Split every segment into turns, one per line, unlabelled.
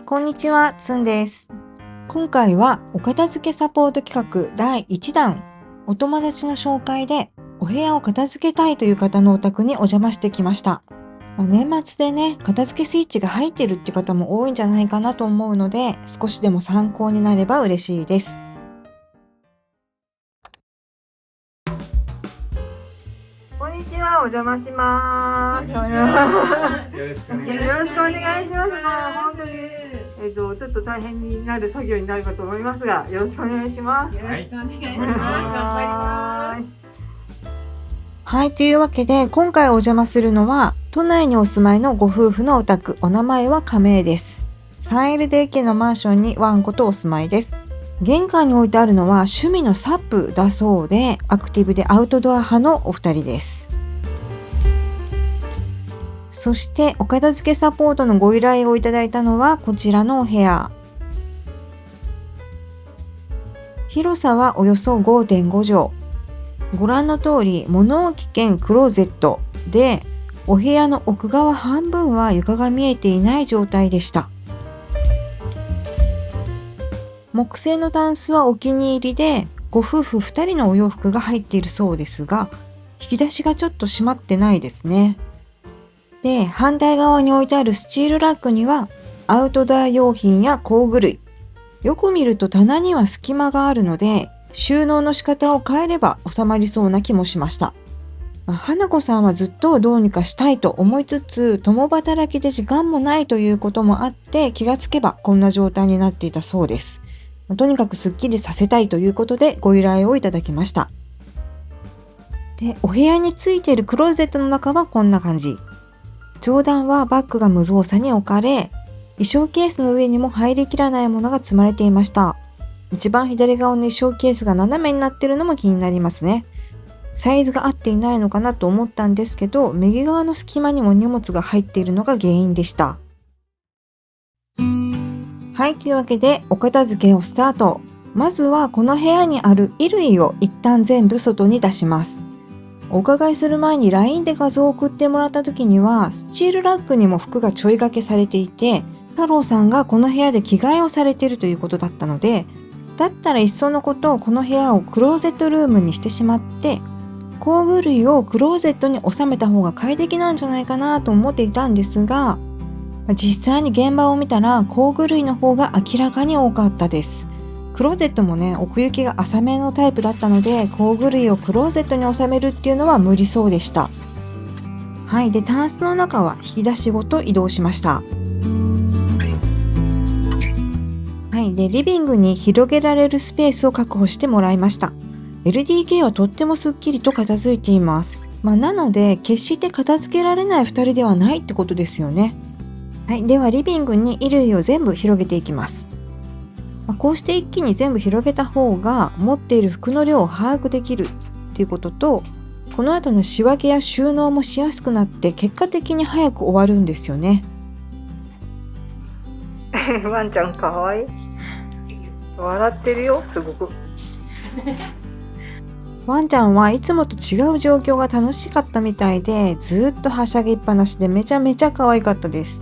こんにちは、つんです。今回はお片付けサポート企画第1弾、お友達の紹介でお部屋を片付けたいという方のお宅にお邪魔してきました。年末でね、片付けスイッチが入ってるって方も多いんじゃないかなと思うので、少しでも参考になれば嬉しいです。こんにちは、お邪魔します。
よろしくお願いします。
本当にちょっと大変になる作業になるかと思いますが、よろしくお願いします。
よろしくお願いします。頑張ります。
はい、というわけで今回お邪魔するのは都内にお住まいのご夫婦のお宅。お名前は亀井です。3LDK のマンションにワンコとお住まいです。玄関に置いてあるのは趣味のサップだそうで、アクティブでアウトドア派のお二人です。そしてお片付けサポートのご依頼をいただいたのはこちらのお部屋。広さはおよそ 5.5 畳。ご覧の通り物置兼クローゼットで、お部屋の奥側半分は床が見えていない状態でした。木製のタンスはお気に入りで、ご夫婦2人のお洋服が入っているそうですが、引き出しがちょっと閉まってないですね。で、反対側に置いてあるスチールラックにはアウトドア用品や工具類。よく見ると棚には隙間があるので、収納の仕方を変えれば収まりそうな気もしました。花子さんはずっとどうにかしたいと思いつつ、共働きで時間もないということもあって、気がつけばこんな状態になっていたそうです。とにかくすっきりさせたいということでご依頼をいただきました。で、お部屋についているクローゼットの中はこんな感じ。上段はバッグが無造作に置かれ、衣装ケースの上にも入りきらないものが積まれていました。一番左側の衣装ケースが斜めになっているのも気になりますね。サイズが合っていないのかなと思ったんですけど、右側の隙間にも荷物が入っているのが原因でした。はい、というわけでお片付けをスタート。まずはこの部屋にある衣類を一旦全部外に出します。お伺いする前に LINE で画像を送ってもらった時には、スチールラックにも服がちょい掛けされていて、太郎さんがこの部屋で着替えをされているということだったので、だったらいっそのことこの部屋をクローゼットルームにしてしまって、工具類をクローゼットに収めた方が快適なんじゃないかなと思っていたんですが、実際に現場を見たら工具類の方が明らかに多かったです。クローゼットもね、奥行きが浅めのタイプだったので、工具類をクローゼットに収めるっていうのは無理そうでした。はい、でタンスの中は引き出しごと移動しました。はい、でリビングに広げられるスペースを確保してもらいました。LDK はとってもすっきりと片付いています。なので決して片付けられない2人ではないってことですよね。はい、ではリビングに衣類を全部広げていきます。こうして一気に全部広げた方が持っている服の量を把握できるっていうことと、この後の仕分けや収納もしやすくなって結果的に早く終わるんですよね。ワンちゃんかわいい。笑ってるよ、すごく。ワンちゃんはいつもと違う状況が楽しかったみたいで、ずっとはしゃぎっぱなしでめちゃめちゃ可愛かったです。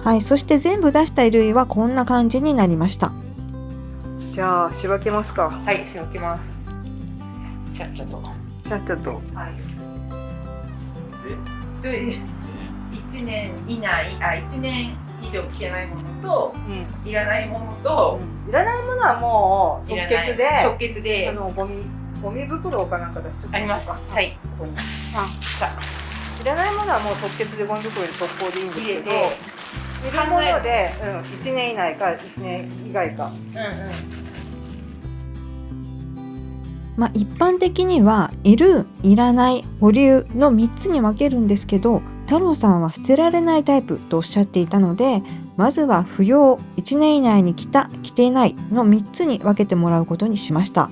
はい、そして全部出した衣類はこんな感じになりました。じゃあ仕分けますか。
はい、仕分けます。ちゃっちゃと。はい。で、1年以内、1年以上着てないものと、いらないものと、
いらないものはもう即決で、ゴミ袋かなんか出しときましょうか。
あります。はい、ここに。
いらないものはもう即決でゴミ袋に速攻でいいんですけど、いるもので、1年以内か1年以外か。一般的にはいる、いらない、保留の3つに分けるんですけど、太郎さんは捨てられないタイプとおっしゃっていたので、まずは不要、1年以内に着た、着ていないの3つに分けてもらうことにしました。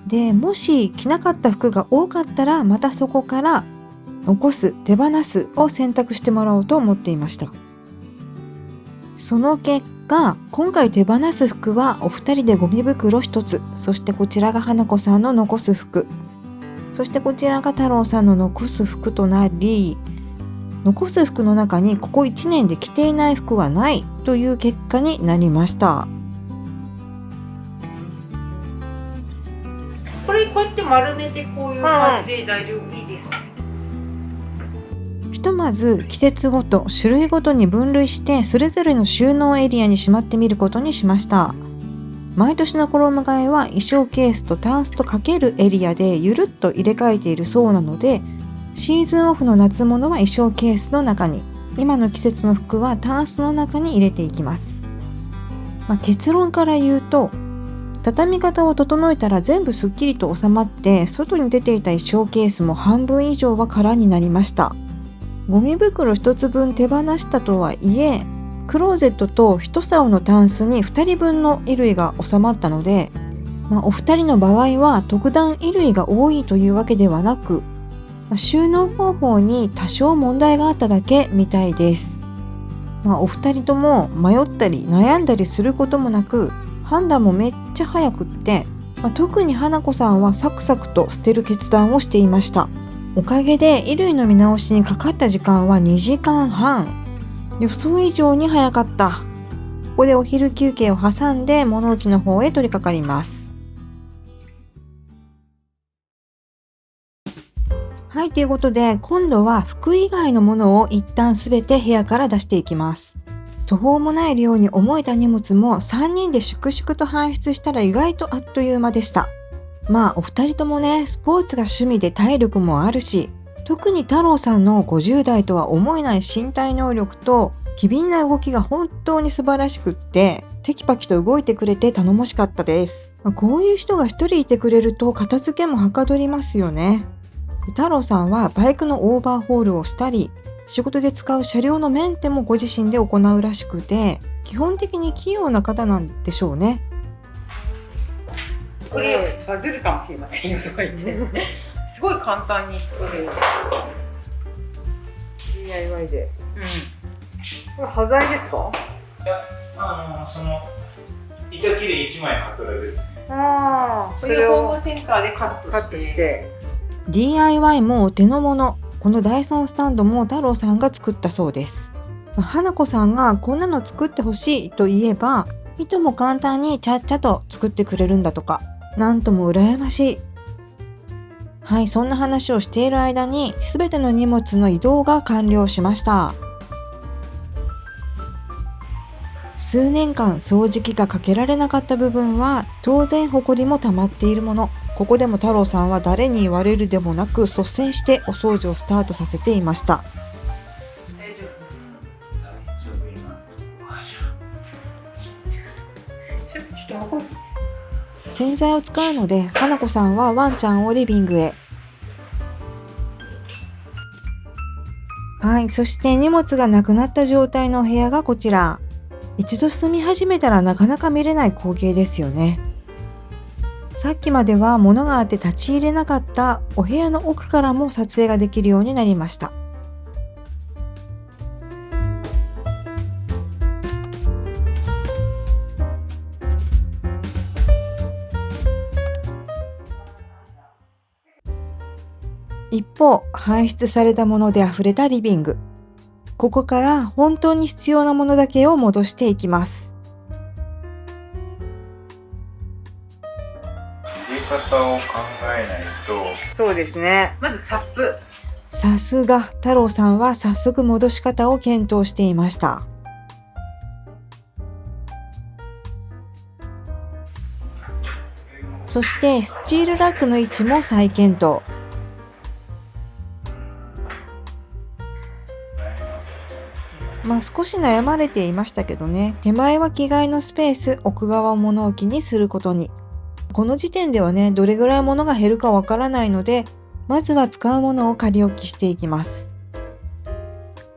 で、もし着なかった服が多かったら、またそこから残す、手放すを選択してもらおうと思っていました。その結果、今回手放す服はお二人でゴミ袋1つ、そしてこちらが花子さんの残す服、そしてこちらが太郎さんの残す服となり、残す服の中にここ1年で着ていない服はないという結果になりました。
これこうやって丸めてこういう感じで大丈夫、いいですか？
ひとまず季節ごと種類ごとに分類してそれぞれの収納エリアにしまってみることにしました。毎年の衣替えは衣装ケースとタンスとかけるエリアでゆるっと入れ替えているそうなので、シーズンオフの夏物は衣装ケースの中に、今の季節の服はタンスの中に入れていきます。結論から言うと、畳み方を整えたら全部すっきりと収まって、外に出ていた衣装ケースも半分以上は空になりました。ゴミ袋一つ分手放したとはいえ、クローゼットと一竿のタンスに2人分の衣類が収まったので、お二人の場合は特段衣類が多いというわけではなく、収納方法に多少問題があっただけみたいです。お二人とも迷ったり悩んだりすることもなく、判断もめっちゃ早くって、特に花子さんはサクサクと捨てる決断をしていました。おかげで衣類の見直しにかかった時間は2時間半。予想以上に早かった。ここでお昼休憩を挟んで物置の方へ取り掛かります。はい、ということで今度は服以外のものを一旦すべて部屋から出していきます。途方もない量に思えた荷物も3人で粛々と搬出したら意外とあっという間でした。お二人ともね、スポーツが趣味で体力もあるし、特に太郎さんの50代とは思えない身体能力と機敏な動きが本当に素晴らしくって、テキパキと動いてくれて頼もしかったです。こういう人が一人いてくれると片付けもはかどりますよね。太郎さんはバイクのオーバーホールをしたり、仕事で使う車両のメンテもご自身で行うらしくて、基本的に器用な方なんでしょうね。
これバズるかもしれませんよとか言ってすごい簡単に作れる
DIY で、これ端材ですか？
いや、その糸切れ1枚買っただけですね。
それをホームセンターでカットして
DIY もお手の物。このダイソンスタンドも太郎さんが作ったそうです。花子さんがこんなの作ってほしいと言えば、いとも簡単にちゃっちゃと作ってくれるんだとか、なんとも羨ましい。はい、そんな話をしている間に全ての荷物の移動が完了しました。数年間掃除機がかけられなかった部分は当然ホコリも溜まっているもの。ここでも太郎さんは誰に言われるでもなく率先してお掃除をスタートさせていました。洗剤を使うので花子さんはワンちゃんをリビングへ。はい、そして荷物がなくなった状態のお部屋がこちら。一度住み始めたらなかなか見れない光景ですよね。さっきまでは物があって立ち入れなかったお部屋の奥からも撮影ができるようになりました。一方、搬出されたもので溢れたリビング。ここから本当に必要なものだけを戻していきます。
入れ方を考えないと。
そうですね。
まずサップ。
さすが太郎さんは早速戻し方を検討していました。そしてスチールラックの位置も再検討。少し悩まれていましたけどね、手前は着替えのスペース、奥側を物置にすることに。この時点ではね、どれぐらい物が減るかわからないので、まずは使うものを仮置きしていきます。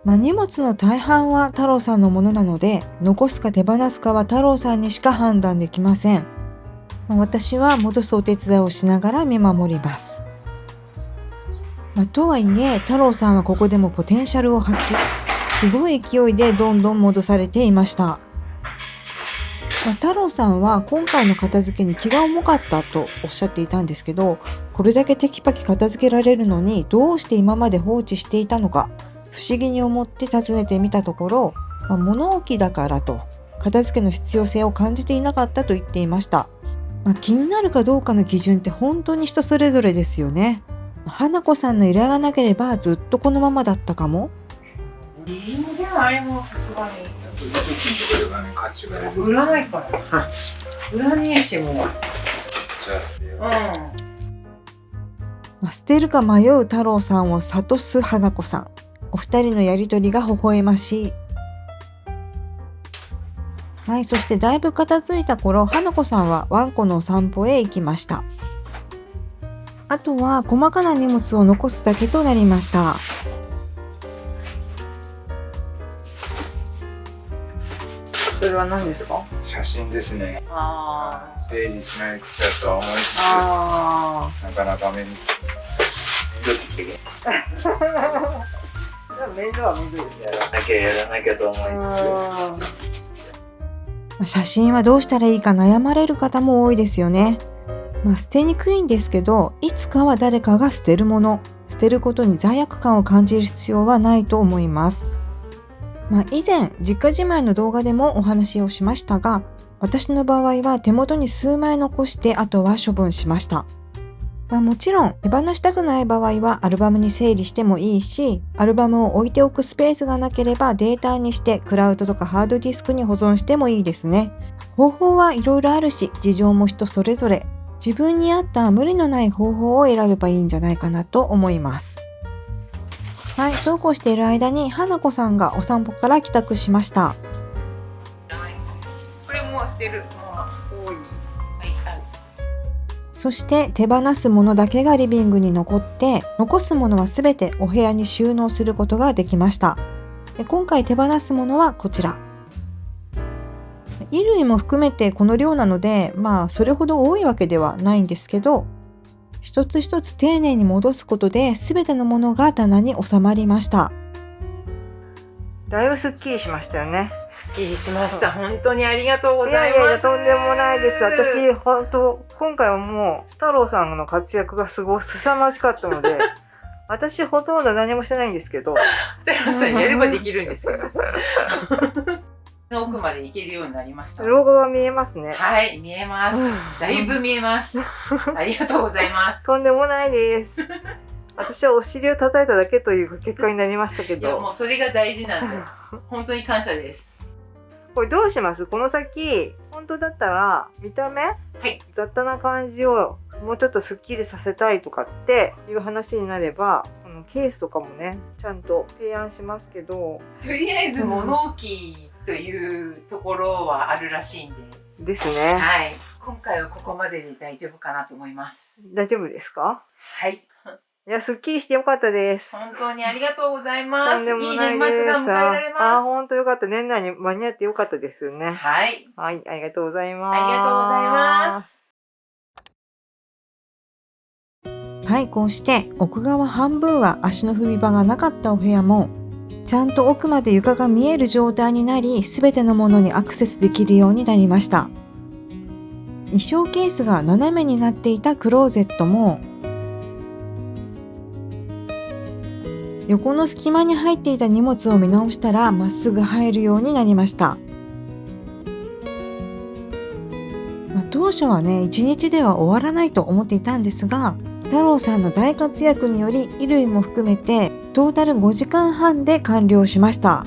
荷物の大半は太郎さんのものなので、残すか手放すかは太郎さんにしか判断できません。私は戻すお手伝いをしながら見守ります。とはいえ、太郎さんはここでもポテンシャルを発揮。すごい勢いでどんどん戻されていました。太郎さんは今回の片付けに気が重かったとおっしゃっていたんですけど、これだけテキパキ片付けられるのにどうして今まで放置していたのか、不思議に思って尋ねてみたところ、物置だからと片付けの必要性を感じていなかったと言っていました。気になるかどうかの基準って本当に人それぞれですよね。花子さんの依頼がなければずっとこのままだったかも。
いいんじゃないもうさすがに。
金とかでね、価値がある。
売らないから。売らねえしもう。
じゃあ捨てよう。
捨てるか迷う太郎さんを諭す花子さん。お二人のやりとりが微笑ましい。はい、そしてだいぶ片付いた頃、花子さんはワンコのお散歩へ行きました。あとは細かな荷物を残すだけとなりました。
それは何ですか？
写真ですね。整理しないくちゃとは思いつつ、なかなか面倒くて
面倒は面倒です。
やらなきゃと思いつつ。
写真はどうしたらいいか悩まれる方も多いですよね。捨てにくいんですけど、いつかは誰かが捨てるもの、捨てることに罪悪感を感じる必要はないと思います。以前、実家じまいの動画でもお話をしましたが、私の場合は手元に数枚残してあとは処分しました。もちろん手放したくない場合はアルバムに整理してもいいし、アルバムを置いておくスペースがなければデータにしてクラウドとかハードディスクに保存してもいいですね。方法はいろいろあるし、事情も人それぞれ、自分に合った無理のない方法を選べばいいんじゃないかなと思います。はい、そうこうしている間に花子さんがお散歩から帰宅しました。
これもう捨てる。もう多い。はい、
そして手放すものだけがリビングに残って、残すものはすべてお部屋に収納することができました。今回手放すものはこちら。衣類も含めてこの量なので、それほど多いわけではないんですけど、一つ一つ丁寧に戻すことで全てのものが棚に収まりました。
だいぶすっきりしましたよね。
すっきりしました。本当にありがとうございます。
いやとんでもないです。私本当今回はもう太郎さんの活躍が凄まじかったので、私ほとんど何もしてないんですけど。
太郎さんやればできるんですよ。奥まで行けるようになりました。
ロゴが見えますね。
はい、見えます。だいぶ見えます。ありがとうございます。
とんでもないです。私はお尻を叩いただけという結果になりましたけど。
いや、もうそれが大事なんで、本当に感謝です。
これどうします？この先、本当だったら見た目、雑多な感じをもうちょっとすっきりさせたいとかっていう話になれば、ケースとかもね、ちゃんと提案しますけど。
とりあえず物置というところはあるらしいんで。
ですね。
はい。今回はここまでで大丈夫かなと思います。
大丈夫ですか？
はい。
いや、すっきりしてよかったです。
本当にありがとうございます。
いい年末が迎えられます。本当よかった。年内に間に合ってよかったですよね。
はい。
はい、ありがとうございます。
ありがとうございます。
はい、こうして奥側半分は足の踏み場がなかったお部屋も、ちゃんと奥まで床が見える状態になり、すべてのものにアクセスできるようになりました。衣装ケースが斜めになっていたクローゼットも、横の隙間に入っていた荷物を見直したらまっすぐ入るようになりました。当初はね、1日では終わらないと思っていたんですが、太郎さんの大活躍により衣類も含めてトータル5時間半で完了しました。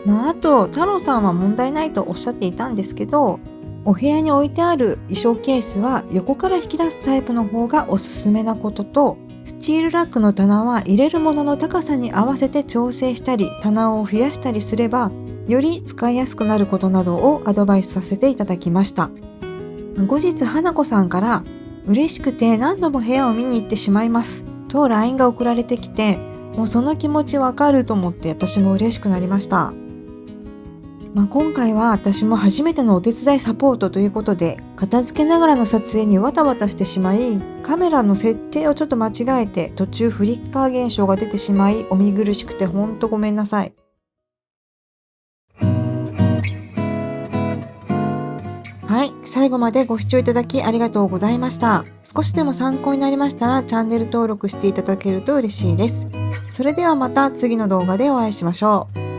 あと太郎さんは問題ないとおっしゃっていたんですけど、お部屋に置いてある衣装ケースは横から引き出すタイプの方がおすすめなことと、スチールラックの棚は入れるものの高さに合わせて調整したり棚を増やしたりすればより使いやすくなることなどをアドバイスさせていただきました。後日花子さんから嬉しくて何度も部屋を見に行ってしまいますと LINE が送られてきて、もうその気持ちわかると思って私も嬉しくなりました。今回は私も初めてのお手伝いサポートということで、片付けながらの撮影にわたわたしてしまい、カメラの設定をちょっと間違えて途中フリッカー現象が出てしまい、お見苦しくてほんとごめんなさい。はい、最後までご視聴いただきありがとうございました。少しでも参考になりましたらチャンネル登録していただけると嬉しいです。それではまた次の動画でお会いしましょう。